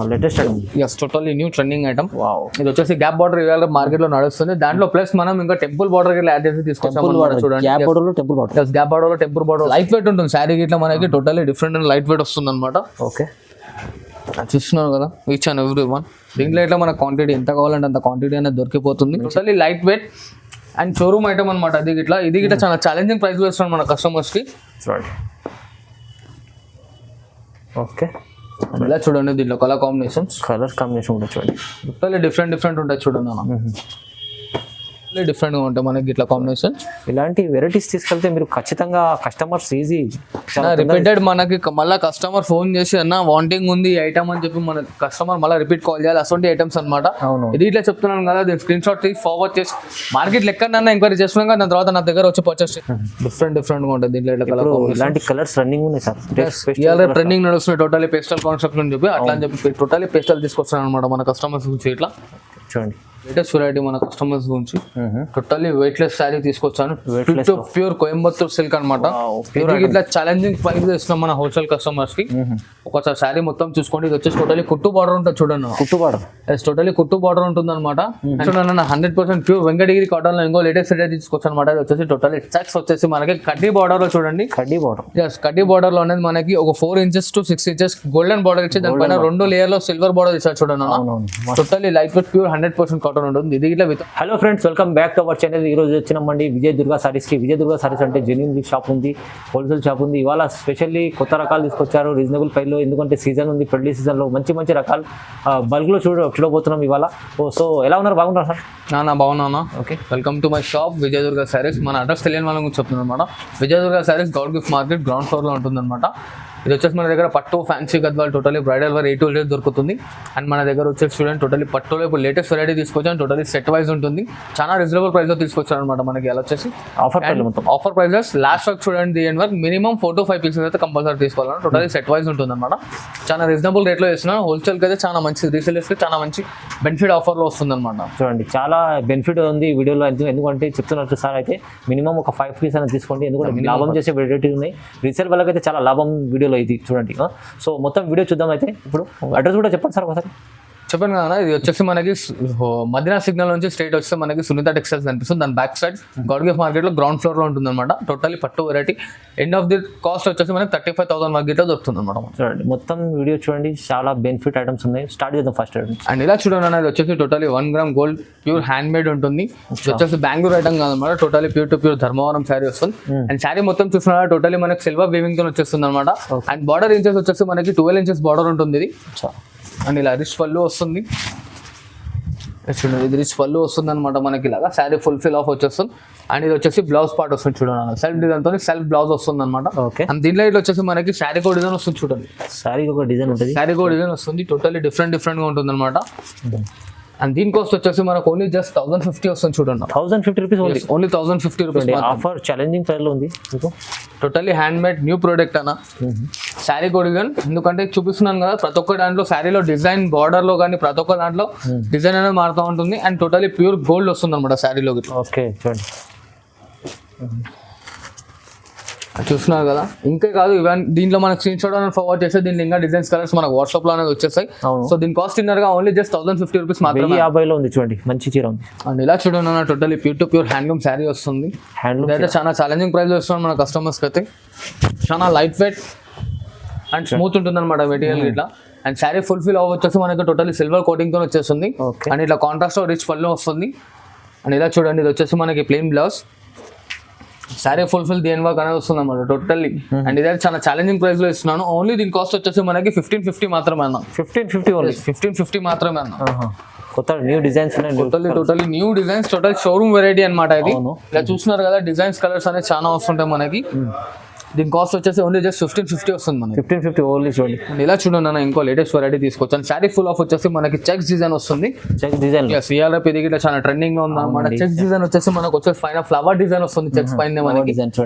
Latest item. Yes, totally new trending item. Wow. ఇది వచ్చేసి gap border ఇవాళ market లో నడుస్తుంది. దాంట్లో ప్లస్ మనం ఇంకా టెంపుల్ బార్డర్ యాడ్ చేసి తీసుకొచ్చాం చూడండి. గ్యాప్ బార్డర్ లో టెంపుల్ బార్డర్. గ్యాప్ బార్డర్ లో టెంపుల్ బార్డర్ లైట్ వెయిట్ ఉంటుంది. శారీ ఇట్లా మనకి totally different and light weight వస్తుంది అనమాట. ఓకే, చూస్తున్నారు కదా, ఈచ్ అండ్ ఎవ్రీ వన్. దీంట్లో ఇట్లా మన క్వాంటిటీ ఎంత కావాలంటే అంత క్వాంటిటీ అనేది దొరికిపోతుంది. Totally light weight and showroom item అనమాట. ఇది గిట్లా చాలా ఛాలెంజింగ్ ప్రైస్ వేస్తున్నాం మన కస్టమర్స్ కి. ఓకే, ఇలా చూడండి, దీంట్లో కలర్ కాంబినేషన్స్ కూడా చూడండి. టోటల్లీ డిఫరెంట్ ఉంటాయి చూడండి అన్న. డిఫరెంట్ గా ఉంటాయి మనకి ఇట్లా కాంబినేషన్. ఇలాంటి వెరైటీస్ తీసుకెళ్తే మీరు ఖచ్చితంగా కస్టమర్స్ ఈజీ రిపీటెడ్ మనకి మళ్ళీ కస్టమర్ ఫోన్ చేసి అన్న వాంటింగ్ ఉంది ఈ ఐటమ్ అని చెప్పి మన కస్టమర్ మళ్ళీ రిపీట్ కాల్ చేయాలి. అసలు ఐటమ్స్ అనమాట. ఇది ఇట్లా చెప్తున్నాను కదా, దీని స్క్రీన్ షాట్ తీసి ఫార్వర్డ్ చేసి మార్కెట్ ఎక్కడన్నా ఎంక్వైరీ చేస్తున్నాం కదా, దాని తర్వాత నా దగ్గర వచ్చి పర్చేస్ డిఫరెంట్ గా ఉంటుంది. దీంట్లో ఇట్లా కలర్ ఇలాంటి కలర్స్ రన్నింగ్ ఉన్నాయి సార్. ఇవాళ ట్రెండింగ్ నడుస్తున్నాయి టోటలీ పేస్టల్ కాన్సెప్ట్ అని చెప్పి అట్లా అని చెప్పి టోటలీ పేస్టల్ తీసుకొస్తాను అనమాట మన కస్టమర్స్ గురించి. ఇట్లా చూడండి, లేటెస్ట్ వెరైటీ మన కస్టమర్స్ గురించి. టోటల్లీ వెయిట్లెస్ శారీ తీసుకొచ్చాను. ప్యూర్ కోయంబత్తూర్ సిల్క్ అనమాట. ఇట్లా ఛాలెంజింగ్ ప్రైస్ ఇస్తున్నాం మన హోల్సేల్ కస్టమర్స్ కి. ఒకసారి శారీ మొత్తం చూసుకోండి. ఇది వచ్చేసి టోటలీ కుట్టు బార్డర్ ఉంటుంది చూడండి. కుట్టు బార్డర్, టోటలీ కుట్టు బార్డర్ ఉంటుంది అనమాట. 100% ప్యూర్ వెంకటగిరి కాటన్ లో ఇంకో లేటెస్ట్ వెరైటీ తీసుకొచ్చాను అనమాట. ఇది వచ్చేసి టోటలీ చెక్స్ వచ్చేసి మనకి కడ్డీ బార్డర్ లో చూడండి. కడ్డీ బార్డర్, కడ్డీ బార్డర్ లో అనేది మనకి ఒక 4 inches to 6 inches golden border ఇచ్చి దానిపైన 2 లేయర్ లో సిల్వర్ బార్డర్ ఇచ్చారు చూడండి. Totally light weight pure 100% cotton ఉంటుంది. ఇది ఇట్లా hello friends, welcome back to our channel. ఈ రోజు వచ్చినామండి విజయ్ దుర్గా సారీస్కి. విజయ్ దుర్గా సారీస్ అంటే జెన్యూన్ షాప్ ఉంది, హోల్సేల్ షాప్ ఉంది. ఇవాళ స్పెషల్లీ కొత్త రకాలు తీసుకొచ్చారు రీజనబుల్ ప్రైస్లో. ఎందుకంటే సీజన్ ఉంది, పెళ్లి సీజన్లో మంచి రకాలు బల్క్లో చూడబోతున్నాం ఇవాళ. సో ఎలా ఉన్నారు? బాగున్నారు సార్? నా బాగున్నా. Okay, welcome to my shop Vijay Durga Sarees. మన అడ్రస్ తెలియని వాళ్ళ గురించి చెప్తున్నాను అనమాట. Vijay Durga Sarees Goud gift market ground floor లో ఉంటుంది అనమాట. ఇది వచ్చేసి మన దగ్గర పట్టు fancy Gadwal totally bridal wear A to Z దొరుకుతుంది. అండ్ మన దగ్గర వచ్చేసి స్టూడెంట్ టోటలీ పట్టులో ఇప్పుడు లేటెస్ట్ వెరైటీ తీసుకొచ్చాను. టోటలీ సెట్ వైజ్ ఉంటుంది. చాలా రీజనబుల్ ప్రైస్ లో తీసుకొచ్చాను అనమాట. మనకి ఎలా వచ్చేసి ఆఫర్ ప్రైజెస్ లాస్ట్ వరకు చూడండి. ది ఎండ్ వరకు మినిమం 4 to 5 pieces అయితే కంపల్సరీ తీసుకోవాలన్నా. టోటలీ సెట్ వైజ్ ఉంటుంది అనమాట. చాలా రీజనబుల్ రేట్లో వేస్తున్నాను. హోల్సేల్కి అయితే చాలా మంచి, రీసేలర్స్కి చాలా మంచి బెనిఫిట్ ఆఫర్లో వస్తుంది అనమాట. చూడండి, చాలా బెనిఫిట్ ఉంది వీడియోలో. ఎందుకంటే చెప్తున్నట్టు సార్ అయితే మినిమం ఒక 5 pieces అనేది తీసుకోండి. ఎందుకంటే లాభం చేసే వెరైటీ ఉన్నాయి. రీసేల్ వాళ్ళకి అయితే చాలా లాభం వీడియోలో ఇది చూడండి. సో మొత్తం వీడియో చూద్దాం. అయితే ఇప్పుడు అడ్రస్ కూడా చెప్పండి సార్ ఒకసారి. చెప్పాను కదా, ఇది వచ్చేసి మనకి మదీనా సిగ్నల్ నుంచి స్ట్రైట్ వస్తే మనకి సునీత టెక్స్టైల్స్ కనిపిస్తుంది. దాని back side Goud gift market లో గ్రౌండ్ ఫ్లోర్ లో ఉంటుంది అనమాట. టోటలీ పట్టు variety. End of the cost వచ్చేసి మనకి 35,000 మార్కెట్ లో దొరుకుతుంది అనమాట. చూడండి, మొత్తం వీడియో చూడండి, చాలా బెనిఫిట్ ఐటమ్స్ ఉన్నాయి. స్టార్ట్ చేద్దాం ఫస్ట్ ఐటమ్. అండ్ ఇలా చూడండి అనేది వచ్చేసి totally 1 gram gold pure hand made ఉంటుంది. ఇది వచ్చేసి బెంగళూరు ఐటమ్ కాదనమాట. Totally pure to pure Dharmavaram sari వస్తుంది. అండ్ శారీ మొత్తం చూస్తున్నా టోటలీ మనకి సిల్వర్ వీవింగ్ తో వచ్చేస్తుంది అనమాట. అండ్ బార్డర్ ఇంచెస్ వచ్చేసి మనకి 12 inches బార్డర్ ఉంటుంది ఇది. అండ్ ఇలా రిచ్ పళ్ళు వస్తుంది. చూడండి, ఇది రిచ్ పళ్ళు వస్తుంది అనమాట మనకి. ఇలాగా శారీ ఫుల్ఫిల్ ఆఫ్ వచ్చేస్తుంది. అండ్ ఇది వచ్చేసి బ్లౌజ్ పార్ట్ వస్తుంది చూడండి. సెల్ఫ్ డిజైన్ తో సెల్ఫ్ బ్లౌజ్ వస్తుంది అనమాట. అండ్ దీంట్లో ఇట్లా వచ్చేసి మనకి శారీ కో డిజైన్ వస్తుంది చూడండి. శారీ ఒక డిజైన్ ఉంటుంది, శారీ కో డిజైన్ వస్తుంది. టోటల్లీ డిఫరెంట్ గా ఉంటుంది అనమాట. అండ్ దీని కాస్ట్ వచ్చేసి మనకు ఓన్లీ జస్ట్ 1050 వస్తుంది చూడండి. 1050 rupees only 1050 rupees. Offer challenging price లో ఉంది. Totally hand made new product అన్న. శారీ కొడిగన్ ఎందుకంటే చూపిస్తున్నాను కదా, ప్రతి ఒక్క దాంట్లో శారీలో డిజైన్ బార్డర్ లో కానీ ప్రతి ఒక్క దాంట్లో డిజైన్ అనేది మారుతూ ఉంటుంది. అండ్ టోటల్లీ ప్యూర్ గోల్డ్ వస్తుంది అనమాట శారీలో. ఓకే, చూడండి, చూస్తున్నారు కదా. ఇంకా కాదు, ఈవెన్ దీంట్లో మనకు స్క్రీన్ షాట్ అనేది ఫార్వర్డ్ చేస్తే దీంట్లో ఇంకా డిజైన్స్ కలర్స్ మనకు వాట్సాప్ లో అనేది వచ్చేస్తాయి. సో దీని కాస్ట్ గా ఓన్లీ జస్ట్ 1050 రూపీస్ మాత్రమే. 50 లో ఉంది చూడండి, మంచి చీర ఉంది. అండ్ ఇలా చూడండి, totally pure to pure handloom sari వస్తుంది. అయితే చాలా ఛాలెంజింగ్ ప్రైస్ వస్తుంది మన కస్టమర్స్ కి. అయితే చాలా లైట్ వెయిట్ అండ్ స్మూత్ ఉంటుంది అనమాట మెటీరియల్ ఇట్లా. అండ్ శారీ ఫుల్ఫిల్ వచ్చేసి మనకి టోటల్లీ సిల్వర్ కోటింగ్ తో వచ్చేస్తుంది. అండ్ ఇట్లా కాంట్రాస్ట్ రిచ్ పళ్ళు వస్తుంది. అండ్ ఇలా చూడండి, ఇది వచ్చేసి మనకి ప్లెయిన్ బ్లౌజ్. శారీ ఫుల్ఫిల్ దేని వర్క్ అనేది వస్తుంది అన్నమాట టోటల్లీ. అండ్ ఇదే చాలా ఛాలెంజింగ్ ప్రైస్ లో ఇస్తున్నాను. ఓన్లీ దీని కాస్ట్ వచ్చేసి మనకి 1550 మాత్రమే అన్న. 1550 మాత్రమే అన్న. కొత్త new designs totally new designs, total showroom variety అనమాట ఇది. ఇలా చూస్తున్నారు కదా, డిజైన్స్ కలర్స్ అనేది చాలా వస్తుంటాయి మనకి. దీని కాస్ట్ వచ్చేసి ఓన్లీ జస్ట్ 1550 వస్తుంది మనకి. 1550 ఓన్లీ చూడండి. ఇలా చూడండి అన్న, ఇంకో లేటెస్ట్ వెరైటీ తీసుకొచ్చాను. శారీ ఫుల్ ఆఫ్ వచ్చేసి మనకి చెక్స్ డిజైన్ వస్తుంది. చెక్స్ డిజైన్ సిఆర్ఎఫ్ ఇది గిట్లా చాలా ట్రెండింగ్ లో ఉంది అన్నమాట. చెక్స్ డిజైన్ వచ్చేసి మనకు వచ్చేసి పైన ఫ్లవర్ డిజైన్ వస్తుంది చెక్స్ పైన మనకి.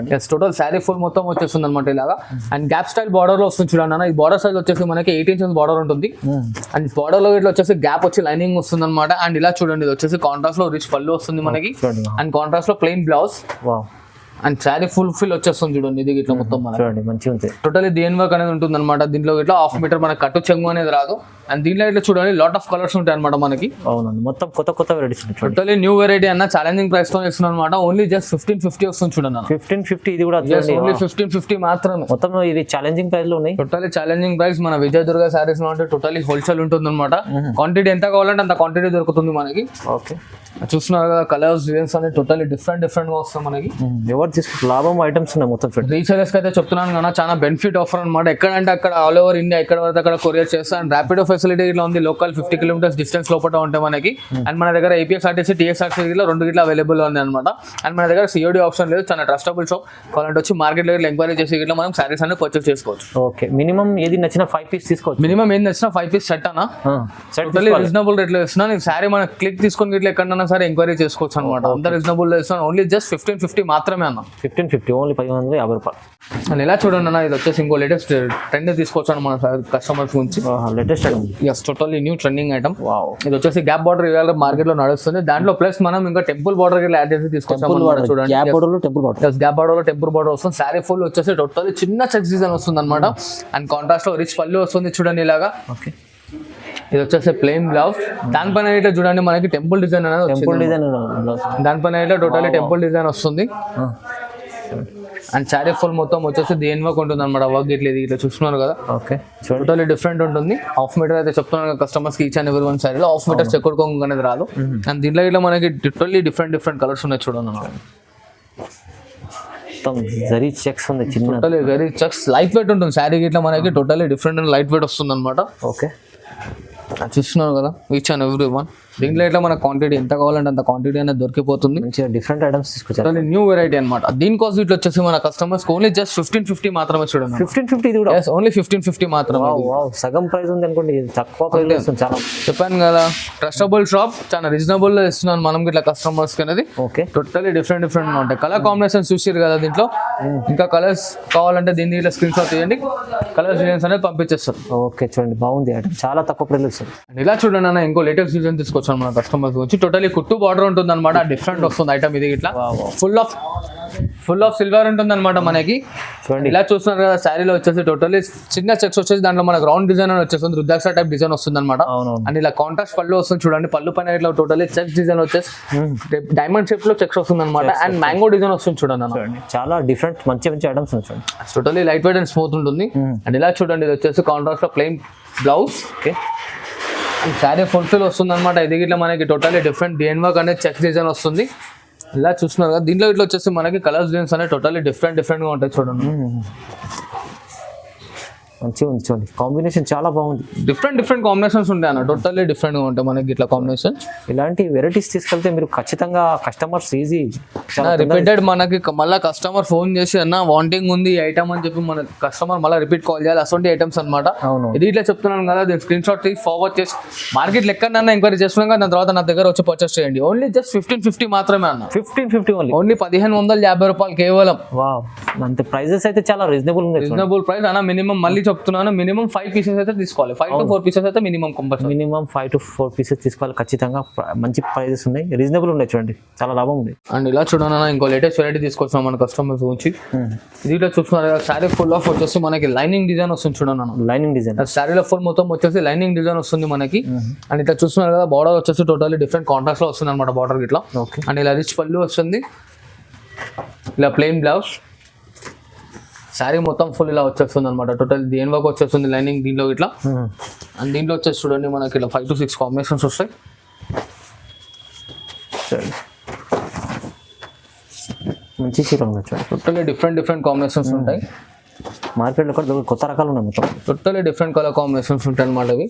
టోటల్ శారీ ఫుల్ మొత్తం వచ్చేస్తుంది అనమాట ఇలాగా. అండ్ గ్యాప్ స్టైల్ బార్డర్ లో వస్తుంది చూడండి అన్న. ఈ బార్డర్ సైజ్ వచ్చేసి మనకి 8 inches బార్డర్ ఉంటుంది. అండ్ బార్డర్ లో ఇట్లా వచ్చేసి గ్యాప్ వచ్చి లైనింగ్ వస్తుంది అనమాట. అండ్ ఇలా చూడండి, ఇది వచ్చేసి కాంట్రాస్ట్ లో రిచ్ పళ్ళు వస్తుంది మనకి. అండ్ కాంట్రాస్ట్ లో plain blouse. And sari fulfil వచ్చేస్తుంది చూడండి. ఇది ఇట్లా మొత్తం చూడండి, మంచిగా ఉంది. టోటల్లీ దేని వర్క్ అనేది ఉంటుంది అనమాట. దీంట్లో ఇట్లా 1/2 మీటర్ మనకి కట్టు చెంగు అనేది రాదు. అండ్ దీంట్లో ఇట్లా చూడండి లాట్ ఆఫ్ కలర్స్ ఉంటాయి అనమాట మనకి. అవునండి, మొత్తం కొత్త కొత్త వెరైటీస్ ఉన్నాయి చూడండి. టోటలీ న్యూ వెరైటీ అన్న, ఛాలెంజింగ్ ప్రైస్ తో ఇస్తున్నాం అనమాట. ఓన్లీ జస్ట్ 1550 వస్తుంది చూడండి. 1550 ఇది కూడా చూడండి. ఓన్లీ 1550 మాత్రమే. మొత్తం ఇది ఛాలెంజింగ్ ప్రైస్ లో ఉన్నాయి. Totally challenging price. మన విజయదుర్గ సారీస్ లో అంటే టోటలీ హోల్సేల్ ఉంటుంది అనమాట. క్వాంటిటీ ఎంత కావాలంటే అంత క్వాంటిటీ దొరుకుతుంది మనకి. ఓకే, చూస్తున్నారు కదా కలర్స్ డిజైన్స్ అనేది టోటలీ డిఫరెంట్ గా వస్తాయి మనకి. ఎవరు తీసుకుంటారు లాభం ఐటమ్స్ ఉన్నాయి మొత్తం చూడండి. రీసేలర్స్ అయితే చెప్తున్నాను కదా, చాలా బెనిఫిట్ ఆఫర్ అనమాట. ఎక్కడంటే అక్కడ ఆల్ ఓవర్ ఇండియా ఎక్కడ పడితే అక్కడ కొరియర్ చేస్తాం. అండ్ ర్యాపిడో ఫెసిలిటీ ఇట్లా ఉంది. లోకల్ 50 కిలోమీటర్స్ డిస్టెన్స్ లోపల ఉంటాయి మనకి. అండ్ మన దగ్గర ఏపీఎస్ఆర్టీసీ టీఎస్ఆర్టీసీ లో 2 గిట్ల అవైలబుల్ ఉంది అనమాట. అండ్ మన దగ్గర సిఓడి ఆప్షన్ లేదు. చాలా ట్రస్టబుల్ షాప్. కావాలంటే వచ్చి మార్కెట్ లో ఎంక్వైరీ చేసి ఇట్లా మనం సారీస్ అనేది పర్చేస్ చేసుకోవచ్చు. ఓకే, మినిమం ఏది నచ్చిన 5 పీస్ తీసుకోవచ్చు. మినిమం ఏది నచ్చినా 5 పీస్ సెట్ అన్న. టోటలీ రీజనబుల్ రేట్ లో ఇస్తున్నా. నీకు సారీ మన క్లిక్ తీసుకొని ఇట్లా ఎక్కడన్నా సరే ఎంక్వైరీ చేసుకోవచ్చు అనమాట. అంత రీజనబుల్ లో ఇస్తాను. ఓన్లీ జస్ట్ 1550 మాత్రమే అన్న. 1550 ఓన్లీ 1550 రూపాయలు. అండ్ ఇలా చూడండి అన్న, ఇది వచ్చేసి ఇంకో లేటెస్ట్ ట్రెండ్ తీసుకొచ్చాను మన కస్టమర్స్ గురించి. Latest item. Yes, totally new trending item. Wow, ఇది వచ్చేసి గ్యాప్ బార్డర్ ఇవాళ మార్కెట్ లో నడుస్తుంది. దాంట్లో ప్లస్ మనం ఇంకా టెంపుల్ బార్డర్ యాడ్ చేసి తీసుకొచ్చాము చూడండి. గ్యాప్ బార్డర్ లో టెంపుల్ బార్డర్. గ్యాప్ బార్డర్ లో టెంపుల్ బార్డర్ వస్తుంది. సారీ ఫుల్ వచ్చేసి టోటలీ చిన్న చెక్స్ డిజైన్ వస్తుంది అనమాట. అండ్ కాంట్రాస్ట్ లో రిచ్ పళ్ళు వస్తుంది చూడండి ఇలాగా. ఓకే, ఇది వచ్చేసి ప్లెయిన్ బ్లౌజ్. దానిపైన ఇట్లా చూడండి మనకి టెంపుల్ డిజైన్ అనేది టెంపుల్ డిజైన్. దానిపైన ఇట్లా టోటలీ టెంపుల్ డిజైన్ వస్తుంది. అండ్ శారీ ఫుల్ మొత్తం వచ్చేసి దేని వర్క్ ఉంటుంది అనమాట. వర్క్ ఇట్లా ఇట్లా చూస్తున్నారు కదా. ఓకే, టోటలీ డిఫరెంట్ ఉంటుంది. హాఫ్ మీటర్ అయితే చెప్తున్నాను కస్టమర్స్ కి ఈచ్ అండ్ ఎవరి వన్ శారీలో హాఫ్ మీటర్ చెక్ కొడుకోంగా అనేది రాదు. అండ్ దీంట్లో ఇట్లా మనకి టోటలీ డిఫరెంట్ కలర్స్ ఉన్నాయి చూడండి. మొత్తం జరీ చెక్స్ ఉంది చిన్న. Totally very checks light weight ఉంటుంది శారీ ఇట్లా మనకి. Totally different and light weight వస్తుంది అనమాట. ఓకే, చూస్తున్నారు కదా ఈచ్ అండ్ ఎవ్రీ వన్. దీంట్లో ఇట్లా మన క్వాంటిటీ ఎంత కావాలంటే అంత క్వాంటిటీ అనేది దొరికిపోతుంది. మంచిగా డిఫరెంట్ ఐటమ్స్ తీసుకొచ్చారు. న్యూ వెరైటీ అనమాట. దీని కాస్ట్ ఇట్లా వచ్చేసి మన కస్టమర్స్ ఓన్లీ జస్ట్ 1550 మాత్రమే చూడండి. 1550 ఇది కూడా. ఓన్లీ 1550 మాత్రమే. సగం ప్రైస్ ఉంది అనుకోండి, తక్కువ ప్రైస్ ఇస్తుంది. చాలా చెప్పాను కదా, ట్రస్టబుల్ షాప్. చాలా రీజనబుల్ లో ఇస్తున్నాను మనం ఇట్లా కస్టమర్స్ కి అనేది. ఓకే, టోటలీ డిఫరెంట్ ఉంటాయి. కలర్ కాంబినేషన్స్ చూసారు కదా దీంట్లో. ఇంకా కలర్స్ కావాలంటే దీన్ని ఇట్లా స్క్రీన్ షాట్ తీయండి, కలర్స్ డిజైన్స్ అనేది పంపించేస్తారు. ఓకే, చూడండి బాగుంది ఐటమ్, చాలా తక్కువ ప్రైస్ వస్తుంది. ఇలా చూడండి అన్న, ఇంకో లేటెస్ట్ డిజైన్ తీసుకొచ్చాను మన కస్టమర్స్ గురించి. టోటలీ కుట్టు బార్డర్ ఉంటుంది అనమాట. డిఫరెంట్ వస్తుంది ఐటమ్ ఇది. ఇట్లా ఫుల్ ఆఫ్ సిల్వర్ ఉంటుంది అనమాట మనకి. చూడండి ఇలా చూస్తున్నారు కదా, శారీలో వచ్చేసి టోటలీ చిన్న చెక్స్ వచ్చేసి దాంట్లో మనకు రౌండ్ డిజైన్ అని వచ్చేస్తుంది. రుద్రాక్ష టైప్ డిజైన్ వస్తుంది అనమాట. అండ్ ఇలా కాంట్రాస్ట్ పళ్ళు వస్తుంది చూడండి. పళ్ళు పైన ఇట్లా టోటలీ చెక్స్ డిజైన్ వచ్చేసి డైమండ్ షేప్ లో చెక్స్ వస్తుంది అనమాట. అండ్ మ్యాంగో డిజైన్ వస్తుంది చూడండి. చాలా డిఫరెంట్ మంచి ఐటమ్స్ చూడండి. Totally light weight and smooth ఉంటుంది. అండ్ ఇలా చూడండి, ఇది వచ్చేసి కాంట్రాస్ట్ లో plain blouse. Okay, sari fulfil వస్తుంది అనమాట. ఇది ఇట్లా మనకి టోటలీ డిఫరెంట్ డిఎన్ వర్క్ అనేది చెక్ డిజైన్ వస్తుంది. ఇలా చూస్తున్నారు కదా, దీంట్లో ఇట్లా వచ్చేసి మనకి కలర్స్ డిజైన్స్ అనేది టోటలీ డిఫరెంట్ గా ఉంటాయి చూడండి. మంచిగా ఉంది చూడండి, కాంబినేషన్ చాలా బాగుంది. డిఫరెంట్ కాంబినేషన్స్ ఉంటాయి అన్న. టోటల్లీ డిఫరెంట్ గా ఉంటాయి మనకి ఇట్లా కాంబినేషన్. ఇలాంటి వెరైటీస్ తీసుకెళ్తే మీరు ఖచ్చితంగా కస్టమర్స్ ఈజీ రిపీటెడ్ మనకి మళ్ళీ కస్టమర్ ఫోన్ చేసి అన్న వాంటింగ్ ఉంది ఈ ఐటమ్ అని చెప్పి మన కస్టమర్ మళ్ళీ రిపీట్ కాల్ చేయాలి. అటువంటి ఐటమ్స్ అనమాట. ఇది ఇట్లా చెప్తున్నాను కదా, దీని స్క్రీన్ షాట్ తీసి ఫార్వర్డ్ చేసి మార్కెట్ ఎక్కడన్నా ఎంక్వైరీ చేసుకున్నాక దాని తర్వాత నా దగ్గర వచ్చి పర్చేస్ చేయండి. ఓన్లీ జస్ట్ 1550 మాత్రమే అన్న. 1550 ఓన్లీ 1550 రూపాయలు కేవలం. వావ్, అంత ప్రైజెస్ అయితే చాలా రీజనబుల్ ఉంది. రీజనబుల్ ప్రైస్ అన్న. మినిమం మళ్ళీ చెప్తున్నాను, మినిమం 5 పీసెస్ అయితే తీసుకోవాలి. 5 to 4 పీసెస్ అయితే minimum compulsory. Minimum 5 to 4 pieces తీసుకోవాలి ఖచ్చితంగా. మంచి ప్రైజెస్ ఉన్నాయి, రీజనబుల్ ఉన్నాయి చూడండి, చాలా లాభం ఉంది. అండ్ ఇలా చూడండి అన్న, ఇంకో లేటెస్ట్ వెరైటీ తీసుకొచ్చాం మన కస్టమర్స్ గురించి. ఇది ఇట్లా చూస్తున్నారు కదా, శారీ ఫుల్ ఆఫ్ వచ్చేసి మనకి లైనింగ్ డిజైన్ వస్తుంది చూడండి అన్న. లైనింగ్ డిజైన్ శారీలో ఫుల్ మొత్తం వచ్చేసి లైనింగ్ డిజైన్ వస్తుంది మనకి. అండ్ ఇట్లా చూస్తున్నారు కదా, బార్డర్ వచ్చేసి టోటల్లీ డిఫరెంట్ కాంట్రాస్ట్ లో వస్తుంది అనమాట బార్డర్ ఇట్లా. ఓకే, అండ్ ఇలా రిచ్ పళ్ళు వస్తుంది, ఇలా ప్లెయిన్ బ్లౌజ్. శారీ మొత్తం ఫుల్ ఇలా వచ్చేస్తుంది అనమాట. టోటల్ దేని వర్క్ వచ్చేస్తుంది లైనింగ్ దీంట్లో ఇట్లా. అండ్ దీంట్లో వచ్చేసి చూడండి మనకి ఇలా 5 to 6 కాంబినేషన్స్ వస్తాయి. మంచి చీర ఉంది చూడండి. టోటల్లీ డిఫరెంట్ కాంబినేషన్స్ ఉంటాయి. మార్కెట్లో కూడా కొత్త రకాలు ఉన్నాయి మొత్తం. టోటల్లీ డిఫరెంట్ కలర్ కాంబినేషన్స్ ఉంటాయి అనమాట. ఇవి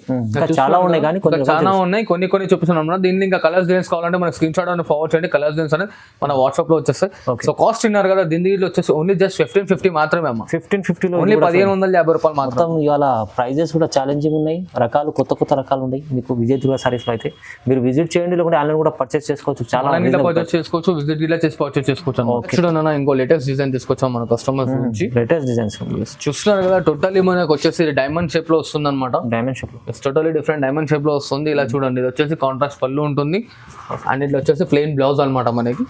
చాలా ఉన్నాయి కానీ చాలా ఉన్నాయి, కొన్ని చూపిస్తున్నాం అనమాట. దీన్ని ఇంకా కలర్స్ డిజైన్స్ కావాలంటే మన స్క్రీన్ షాట్ అని ఫార్వర్డ్ చేయండి. కలర్స్ డిజైన్స్ అనేది మన వాట్సాప్ లో వచ్చేస్తాయి. సో కాస్ట్ తిన్నారు కదా, దీని వచ్చేసి ఓన్లీ జస్ట్ 1550 మాత్రమే అమ్మ. 1550 ఓన్లీ 1550 రూపాయలు మాత్రం. ఇవాళ ప్రైజెస్ కూడా ఛాలెంజింగ్ ఉన్నాయి, రకాలు కొత్త రకాలు ఉన్నాయి. మీకు విజయ్ దుర్గా సారీస్ లో అయితే మీరు విజిట్ చేయండి, లేకుంటే ఆన్లైన్ కూడా పర్చేస్ చేసుకోవచ్చు. చాలా పర్చేస్ చేసుకోవచ్చు, విజిట్ ఇలా చేసి పర్చేస్ చేసుకోవచ్చు. ఇంకో లేటెస్ట్ డిజైన్ తీసుకొచ్చాం మన కస్టమర్స్ నుంచి. లేటెస్ట్ డిజైన్స్ చూస్తున్నారు కదా, టోటల్లీ మనకు వచ్చేసి డైమండ్ షేప్ లో వస్తుంది అనమాట. డైమండ్ షేప్ లో టోటల్లీ డిఫరెంట్ డైమండ్ షేప్ లో వస్తుంది. ఇలా చూడండి, ఇది వచ్చేసి కాంట్రాస్ట్ పళ్ళు ఉంటుంది. అండ్ ఇట్లా వచ్చేసి ప్లెయిన్ బ్లౌజ్ అనమాట మనకి.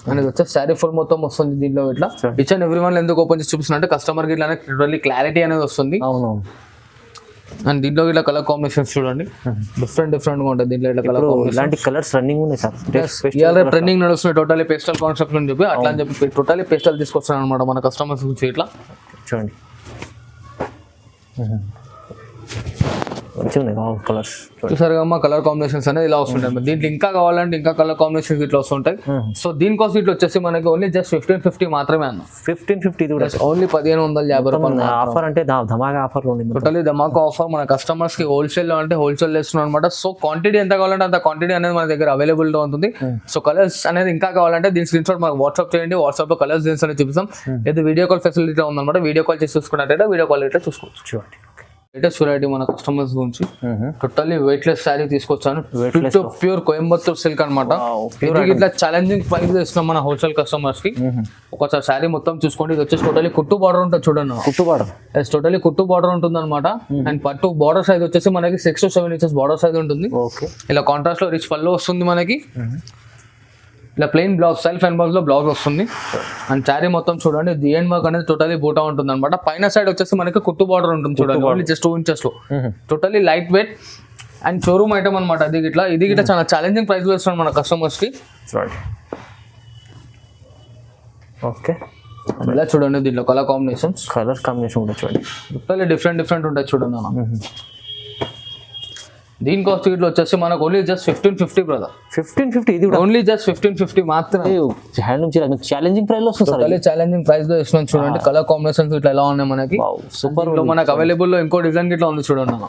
అండ్ ఇది వచ్చేసి శారీ ఫుల్ మొత్తం వస్తుంది దీంట్లో ఇట్లా. ఈచ్ అండ్ ఎవ్రీ వన్ ఎందుకు ఓపెన్ చేసి చూపిస్తున్నా అంటే కస్టమర్ కి ఇట్లా టోటల్లీ క్లారిటీ అనేది వస్తుంది. అవును, అండ్ దీంట్లో ఇట్లా కలర్ కాంబినేషన్స్ చూడండి డిఫరెంట్గా ఉంటుంది. దీంట్లో ఇట్లా కలర్ ఇలాంటి కలర్స్ రన్నింగ్ ఉన్నాయి సార్. ఇవాళ ట్రెండింగ్ నడుస్తున్నాయి టోటలీ పేస్టల్ కాన్సెప్ట్ అని చెప్పి అట్లా అని చెప్పి టోటలీ పేస్టల్ తీసుకొస్తాను అనమాట మన కస్టమర్స్ గురించి. ఇట్లా చూడండి మంచిగా ఉన్నాయి కలర్స్. చూసారుగా అమ్మ కలర్ కాంబినేషన్స్ అనేది ఇలా వస్తుంటాయి. దీంట్లో ఇంకా కావాలంటే ఇంకా కలర్ కాంబినేషన్స్ ఇట్లా వస్తుంటాయి. సో దీనికోసం ఇట్లా వచ్చేసి మనకి ఓన్లీ జస్ట్ 1550 మాత్రమే అన్న. 1550 కూడా ఓన్లీ 1550 రూపాయలు ఆఫర్. అంటే ధమాకా ఆఫర్ ఉంది, టోటలీ ధమాకా ఆఫర్. మన కస్టమర్స్ కి హోల్సేల్ లో అంటే హోల్సేల్ చేస్తున్నాం అనమాట. సో క్వాంటిటీ ఎంత కావాలంటే అంత క్వాంటిటీ అనేది మన దగ్గర అవైలబుల్ గా ఉంటుంది. సో కలర్స్ అనేది ఇంకా కావాలంటే దీని స్క్రీన్ షాట్ మనకు వాట్సాప్ చేయండి. వాట్సాప్ లో కలర్స్ దీన్స్ అనేది చూపిస్తాం. ఇది వీడియో కాల్ ఫెసిలిటీ ఉందన్నమాట. వీడియో కాల్ చేసి చూసుకున్నట్టయితే వీడియో కాల్ అయితే చూసుకోవచ్చు. చూడండి లేటెస్ట్ వెరైటీ మన కస్టమర్స్ గురించి టోటల్లీ వెయిట్లెస్ శారీ తీసుకొచ్చాను. ప్యూర్ కోయంబత్తూర్ సిల్క్ అనమాట. ఇట్లా ఛాలెంజింగ్ ప్రైస్ ఇస్తున్నాం మన హోల్సేల్ కస్టమర్స్ కి. ఒకసారి శారీ మొత్తం చూసుకోండి. ఇది వచ్చేసి టోటలీ కుట్టు బార్డర్ ఉంటుంది చూడండి. కుట్టు బార్డర్ టోటలీ కుట్టు బార్డర్ ఉంటుంది అనమాట. అండ్ పట్టు బార్డర్ సైజ్ వచ్చేసి మనకి 6 to 7 inches బార్డర్ సైజ్ ఉంటుంది. ఇలా కాంట్రాస్ట్ లో రిచ్ పళ్ళు వస్తుంది మనకి. ఇలా plain blouse self and blouse లో బ్లౌజ్ వస్తుంది. అండ్ శారీ మొత్తం చూడండి డిఎన్ వర్క్ అనేది టోటలీ బూటా ఉంటుంది అనమాట. పైన సైడ్ వచ్చేసి మనకి కుట్టు బార్డర్ ఉంటుంది చూడండి. ఓన్లీ జస్ట్ 2 inches లో totally light weight and showroom item అనమాట. ఇది గిట్లా చాలా ఛాలెంజింగ్ ప్రైస్ వేస్తున్నాం మన కస్టమర్స్ కి. ఓకే ఇలా చూడండి దీంట్లో కలర్ కాంబినేషన్ కూడా చూడండి టోటలీ డిఫరెంట్ ఉంటాయి చూడండి అన్న. దీని కాస్ట్ ఇట్లా వచ్చేసి మనకు ఓన్లీ జస్ట్ 1550 బ్రదర్. 1550 ఇది కూడా ఓన్లీ జస్ట్ 1550 మాత్రమే. హ్యాండ్ నుంచి ఛాలెంజింగ్ ప్రైస్ లో వస్తుంది సార్. ఛాలెంజింగ్ ప్రైస్ లో ఇస్తున్నాం చూడండి. కలర్ కాంబినేషన్స్ ఇట్లా ఎలా ఉన్నాయి మనకి. సూపర్. మనకు అవైలబుల్ లో ఇంకో డిజైన్ ఇట్లా ఉంది చూడండి అన్న.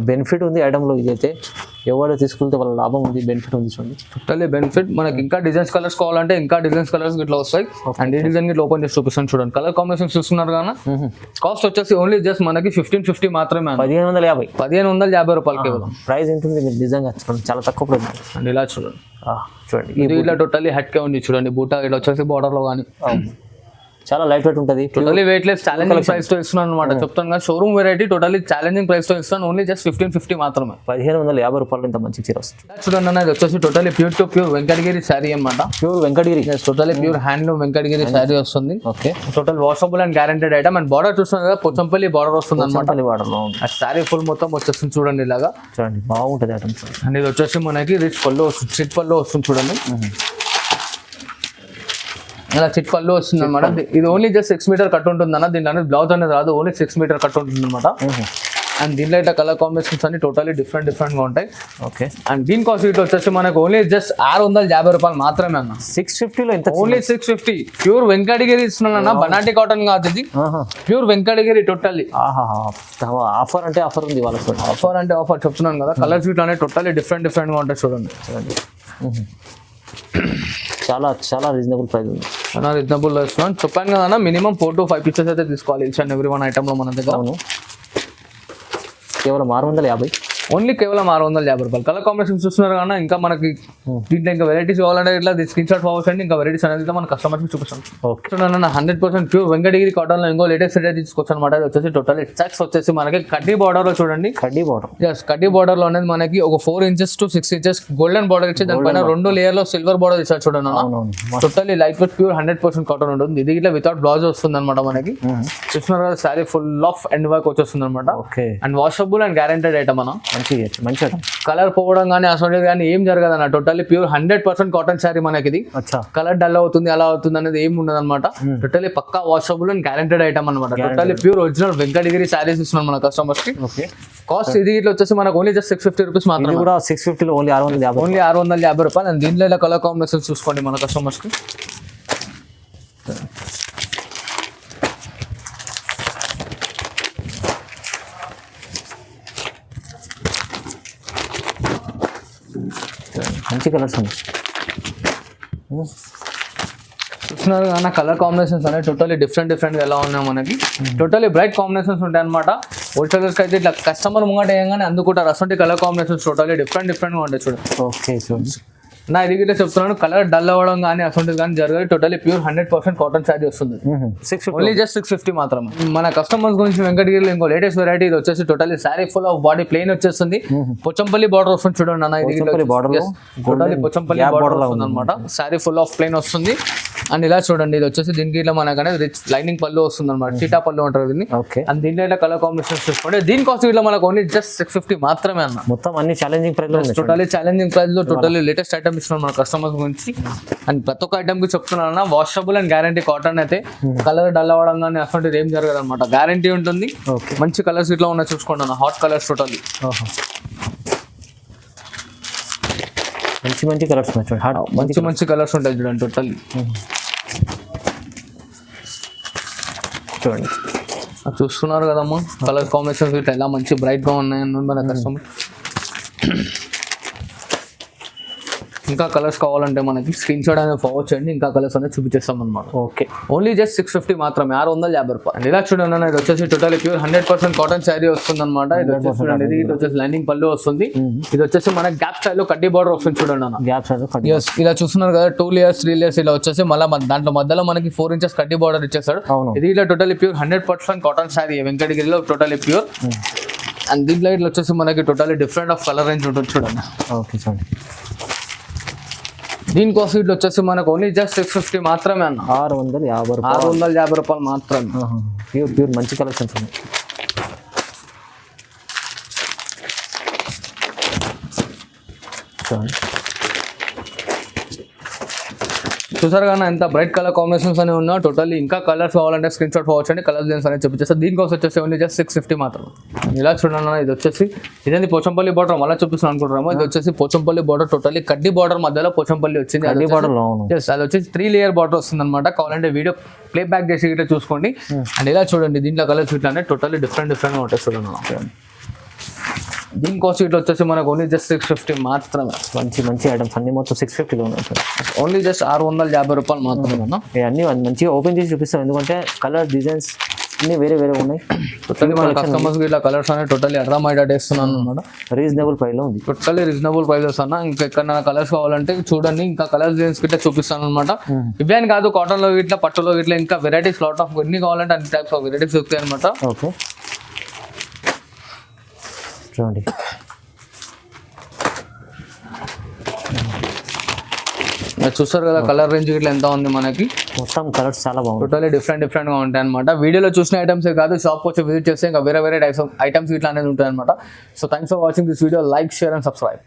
బెనిఫిట్ ఉంది ఐటమ్ లో. ఇదైతే ఎవరు తీసుకుంటే వాళ్ళ లాభం ఉంది, బెనిఫిట్ ఉంది చూడండి. Totally benefit. మనకి ఇంకా డిజైన్స్ కలర్స్ కావాలంటే ఇంకా డిజైన్స్ కలర్స్ ఇట్లా వస్తాయి. అండ్ ఈ డిజైన్ ఇట్లా ఓపెన్ చేసి చూపిస్తాను చూడండి. కలర్ కాంబినేషన్ చూస్తున్నారు కదా. కాస్ట్ వచ్చేసి ఓన్లీ జస్ట్ మనకి 1550 మాత్రమే. 1550 రూపాయలు కేవలం. ప్రైస్ ఎంత ఉంది నిజంగా చాలా తక్కువ ప్రైస్. అండ్ ఇలా చూడండి చూడండి ఇది ఇట్లా టోటలీ హెట్కే ఉంది చూడండి. బూటా ఇట్లా వచ్చేసి బార్డర్ లో కానీ చాలా లైట్ వెయిట్ ఉంటుంది. Totally weight less challenging price తో ఇస్తున్నాను అనమాట. చెప్తాను కదా showroom variety totally challenging price తో ఇస్తాను. ఓన్లీ జస్ట్ 1550 మాత్రమే. 1550 రూపాయలు ఇంత మంచి చీర వస్తుంది చూడండి అన్న. ఇది వచ్చేసి totally pure to pure Venkatagiri sari అనమాట. Pure Venkatagiri totally pure handloom Venkatagiri sari వస్తుంది. Okay total washable and guaranteed item. And border చూస్తున్నారు కదా పోచంపల్లి బార్డర్ వస్తుంది అనమాట. బార్డర్ శారీ ఫుల్ మొత్తం వచ్చేస్తుంది చూడండి ఇలాగా. చూడండి బాగుంటుంది ఐటమ్. అండ్ ఇది వచ్చేసి మనకి రిచ్ పళ్ళు వస్తుంది, చిట్ పళ్ళు వస్తుంది చూడండి. ఇలా చిట్ పళ్ళు వస్తుంది అనమాట. ఇది ఓన్లీ జస్ట్ 6 మీటర్ కట్ ఉంటుంది అన్న. దీని అనేది బ్లౌజ్ అనేది రాదు. ఓన్లీ 6 మీటర్ కట్ ఉంటుంది అనమాట. అండ్ దీంట్లో ఇట్లా కలర్ కాంబినేషన్స్ అన్ని టోటలీ డిఫరెంట్ గా ఉంటాయి. ఓకే అండ్ దీని కాస్ట్ ఇటు వచ్చేసి మనకు ఓన్లీ జస్ట్ 650 రూపాయలు మాత్రమే అన్న. 650 లో ఎంత? ఓన్లీ 650. ప్యూర్ వెంకటగిరి ఇస్తున్నాను అన్న. బనాటి కాటన్ కాదు ఇది. Pure Venkatagiri totally. ఆఫర్ అంటే ఆఫర్ ఉంది వాళ్ళ. ఆఫర్ అంటే ఆఫర్ చెప్తున్నాను కదా. కలర్స్ ఇట్లా అనేది టోటలీ డిఫరెంట్ గా ఉంటాయి చూడండి. చాలా రీజనబుల్ ప్రైస్ ఉంది. చాలా రీజనబుల్ లో ఇస్తున్నాను. చెప్పాను కదా మినిమం 4 to 5 pieces అయితే తీసుకోవాలి each and every one item లో మన దగ్గర. కేవలం 650. ఓన్లీ కేవలం 650 రూపాయలు. కలర్ కాంబినేషన్ చూస్తున్నారు కానీ ఇంకా మనకి దీంట్లో ఇంకా వెరైటీస్ కావాలంటే ఇట్లా స్క్రీన్ షాట్ ఫార్వర్డ్ అండి. ఇంకా వెరైటీస్ అనేది మన కస్టమర్కి చూపిస్తాను. ఓకే 100% ప్యూర్ వెంకటగిరి కాటన్ లో ఇంకో లేటెస్ట్ అయితే తీసుకొచ్చు అనమాట. అది వచ్చేసి టోటల్ చెక్స్ వచ్చేసి మనకి కడ్డీ బార్డర్ లో చూడండి. కడ్డీ బార్డర్. కడ్డీ బార్డర్ లో అనేది మనకి ఒక 4 inches to 6 inches golden border ఇచ్చి దానిపైన 2 లేయర్ లో సిల్వర్ బార్డర్ ఇచ్చారు చూడండి. Totally light weight pure 100% cotton ఉంటుంది. ఇది ఇట్లా వితౌట్ బ్లౌజ్ వస్తుంది అనమాట మనకి. చూస్తున్నారు కదా sari full of end work వచ్చేస్తుంది అనమాట. And washable and guaranteed item అన్న. మంచి కలర్ పోవడం కానీ అసలు కానీ ఏం జరగదు అన్న. టోటల్లీ ప్యూర్ 100% కాటన్ శారీ మనకి. ఇది కలర్ డల్ అవుతుంది అలా అవుతుంది అనేది ఏం ఉండదు అనమాట. టోటల్లీ పక్కా వాషబుల్ అండ్ గ్యారెంటెడ్ ఐటమ్ అనమాట. Totally pure original Venkatagiri saris ఇస్తున్నాం మన కస్టమర్స్ కి. కాస్ట్ ఇది ఇట్లా వచ్చేసి మనకు ఓన్లీ జస్ట్ 650 రూపీస్ మాత్రం. 650 లో ఓన్లీ 650 రూపాయలు. అండ్ దీంట్లో ఇలా కలర్ కాంబినేషన్ చూసుకోండి మన కస్టమర్స్ కి. మంచి కలర్స్ ఉన్నాయి. చూస్తున్నారు కానీ కలర్ కాంబినేషన్స్ అనేవి టోటలీ డిఫరెంట్ గా ఎలా ఉన్నాయి మనకి. టోటలీ బ్రైట్ కాంబినేషన్స్ ఉంటాయి అనమాట. హోల్సేలర్స్ అయితే ఇట్లా కస్టమర్ ముంగట వేయగానే అందుకుంటారు. అసలు కలర్ కాంబినేషన్స్ టోటలీ డిఫరెంట్ గా ఉంటాయి చూడండి. ఓకే చూడండి నా ఇది గిట్లా చెప్తున్నాను, కలర్ డల్ అవ్వడం కానీ అసలు కానీ జరగదు. టోటలీ ప్యూర్ 100% కాటన్ శారీ వస్తుంది. ఓన్లీ జస్ట్ 650 మాత్రమే. మన కస్టమర్స్ గురించి వెంకటగిరిలో ఇంకో లేటెస్ట్ వెరైటీ ఇది వచ్చేసి totally sari full of body plain వచ్చేస్తుంది. పోచంపల్లి బార్డర్ వస్తుంది చూడండి అన్న, ఇది టోటలీ పోచంపల్లి బార్డర్ వస్తుంది అనమాట. శారీ ఫుల్ ఆఫ్ ప్లెయిన్ వస్తుంది. అండ్ ఇలా చూడండి, ఇది వచ్చేసి దీనికి ఇట్లా మనకనే రిచ్ లైనింగ్ పళ్ళు వస్తుంది అనమాట, చీటా పళ్ళు అంటారు దీన్ని. అండ్ దీంట్లో ఇట్లా కలర్ కాంబినేషన్ చూసుకోండి. దీని కాస్ట్ ఇట్లా మనకు ఓన్లీ జస్ట్ 650 మాత్రమే అన్న. మొత్తం అన్ని ఛాలెంజింగ్ ప్రైస్ లో, టోటలీ ఛాలెంజింగ్ ప్రైస్ లో టోటలీ లేటెస్ట్ ఐటమ్ ఇస్తున్నాం మన కస్టమర్స్ గురించి. అండ్ ప్రతి ఒక్క ఐటమ్ కి చెప్తున్నాను, వాషబుల్ అండ్ గ్యారంటీ కాటన్ అయితే. కలర్ డల్ అవ్వడం కానీ అసలు ఏం జరగదు అనమాట, గ్యారంటీ ఉంటుంది. మంచి కలర్స్ ఇట్లా ఉన్నాయి చూసుకోండి అన్న, హాట్ కలర్స్ టోటలీ. మంచి మంచి కలర్స్ చూడండి, మంచి కలర్స్ ఉంటాయి చూడండి టోటలీ. చూడండి చూస్తున్నారు కదమ్మా, కలర్ కాంబినేషన్స్ ఇట్లా ఎలా మంచి బ్రైట్ గా ఉన్నాయని మన కస్టమర్. ఇంకా కలర్స్ కావాలంటే మనకి స్క్రీన్ షాట్ అనేది ఫార్వర్డ్ చేయండి, ఇంకా కలర్స్ అనేది చూపించేస్తాం అనమాట. ఓకే, ఓన్లీ జస్ట్ 650 మాత్రమే, 650 రూపాయలు. ఇలా చూడండి అన్న, ఇది వచ్చేసి టోటల్ ప్యూర్ 100% కాటన్ శారీ వస్తుంది అనమాట. ఇది వచ్చేసి చూడండి, ఇది వచ్చేసి లైనింగ్ పళ్ళు వస్తుంది. ఇది వచ్చేసి మన గ్యాప్ స్టైల్ లో కడ్డీ బార్డర్ వస్తుంది చూడండి అన్న. గ్యాప్ స్టైల్ ఇలా చూస్తున్నారు కదా, 2 layers 3 layers ఇలా వచ్చేసి మళ్ళీ దాంట్లో మధ్యలో మనకి 4 inches కడ్డీ బార్డర్ ఇచ్చేస్తాడు. ఇది ఇలా టోటల్ ప్యూర్ 100% కాటన్ శారీ వెంకటగిరిలో టోటల్ ప్యూర్. అండ్ దీంట్లో ఇట్లా వచ్చేసి మనకి total different of colour range ఉంటుంది చూడండి. ఓకే చూడండి, దీని కాస్ట్ ఇట్లా వచ్చేసి మనకు ఓన్లీ జస్ట్ 650 మాత్రమే అన్న. 650 రూపాయలు మాత్రమే. ప్యూర్ మంచి కలెక్షన్స్ ఉన్నాయి. చూసారు కానీ ఎంత బ్రైట్ కలర్ కాంబినేషన్స్ అనేవి ఉన్నా. టోటల్లీ ఇంకా కలర్స్ కావాలంటే స్క్రీన్ షాట్ పోవచ్చండి, కలర్ డిజైన్స్ అనేది చూపించేస్తారు. దీనికోసం వచ్చేసి ఓన్లీ జస్ట్ 650 మాత్రం. ఇలా చూడండి, ఇది వచ్చేసి ఇదేంటి పోచంపల్లి బార్డర్ మళ్ళీ చూపిస్తున్నాను అనుకుంటున్నాము. ఇది వచ్చేసి పోచంపల్లి బార్డర్, టోటల్లీ కడ్డీ బార్డర్ మధ్యలో పోచంపల్లి వచ్చింది. అది వచ్చేసి 3 layer బార్డర్ వస్తుంది అనమాట. కావాలంటే వీడియో ప్లే బ్యాక్ చేసి ఇట్లా చూసుకోండి. అండ్ ఇలా చూడండి, దీంట్లో కలర్స్ ఇట్లా అంటే టోటల్లీ డిఫరెంట్ గా ఉంటాయి చూడండి. దీని కాస్ట్ ఇట్లా వచ్చేసి మనకు ఓన్లీ జస్ట్ 650 మాత్రమే. మంచి ఐటమ్స్ అన్ని మొత్తం 650లో ఉన్నాయి సార్. ఓన్లీ జస్ట్ 650 రూపాయలు మాత్రమే. అన్ని మంచిగా ఓపెన్ చేసి చూపిస్తాం, ఎందుకంటే కలర్ డిజైన్స్ అన్ని వేరే ఉన్నాయి. టోటల్లీ మన కస్టమర్స్ ఇట్లా కలర్స్ అనేది టోటల్లీ అర్థమయ్యేటట్టు ఇస్తున్నాను అనమాట. రీజనబుల్ ప్రైస్ లో ఉంది, టోటల్లీ రీజనబుల్ ప్రైజెస్ అన్న. ఇంకా ఎక్కడ కలర్స్ కావాలంటే చూడండి, ఇంకా కలర్ డిజైన్స్ ఇట్లా చూపిస్తాను అనమాట. ఇవే అని కాదు, కాటన్ లో ఇట్లా పట్టులో ఇట్లా ఇంకా వెరైటీస్ లాట్ ఆఫ్ ఎన్ని కావాలంటే అన్ని టైప్స్ ఆఫ్ వెరైటీస్ దొరుకుతాయి అనమాట. ఓకే చూడండి, చూస్తారు కదా కలర్ రేంజ్ ఇట్లా ఎంత ఉంది మనకి. మొత్తం కలర్స్ చాలా బాగుంది, టోటల్లీ డిఫరెంట్ గా ఉంటాయి అనమాట. వీడియోలో చూసిన ఐటమ్స్ కాదు, షాప్ వచ్చి విజిట్ చేస్తే ఇంకా వేరే టైప్స్ ఆఫ్ ఐటమ్స్ ఇట్లా అనేది ఉంటాయి అనమాట. So thanks for watching this video. Like, share and subscribe.